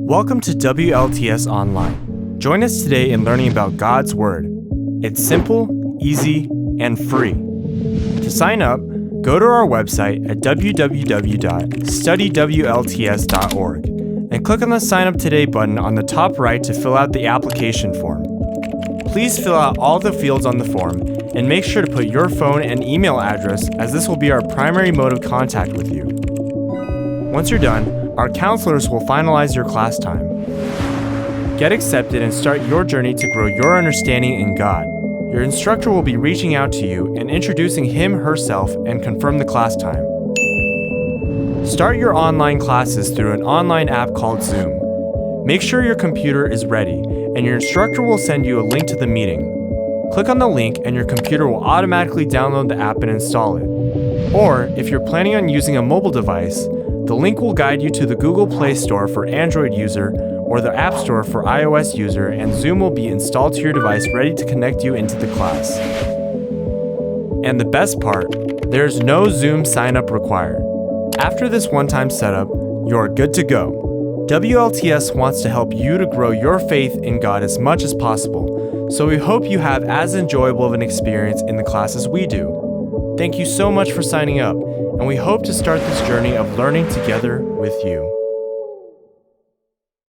Welcome to WLTS Online. Join us today in learning about God's Word. It's simple, easy, and free. To sign up, go to our website at www.studywlts.org and click on the Sign Up Today button on the top right to fill out the application form. Please fill out all the fields on the form and make sure to put your phone and email address, as this will be our primary mode of contact with you. Once you're done, our counselors will finalize your class time. Get accepted and start your journey to grow your understanding in God. Your instructor will be reaching out to you and introducing him/herself and confirm the class time. Start your online classes through an online app called Zoom. Make sure your computer is ready, and your instructor will send you a link to the meeting. Click on the link and your computer will automatically download the app and install it. Or, if you're planning on using a mobile device, the link will guide you to the Google Play Store for Android user or the App Store for iOS user, and Zoom will be installed to your device ready to connect you into the class. And the best part, there's no Zoom sign-up required. After this one-time setup, you're good to go. WLTS wants to help you to grow your faith in God as much as possible, so we hope you have as enjoyable of an experience in the class as we do. Thank you so much for signing up, and we hope to start this journey of learning together with you.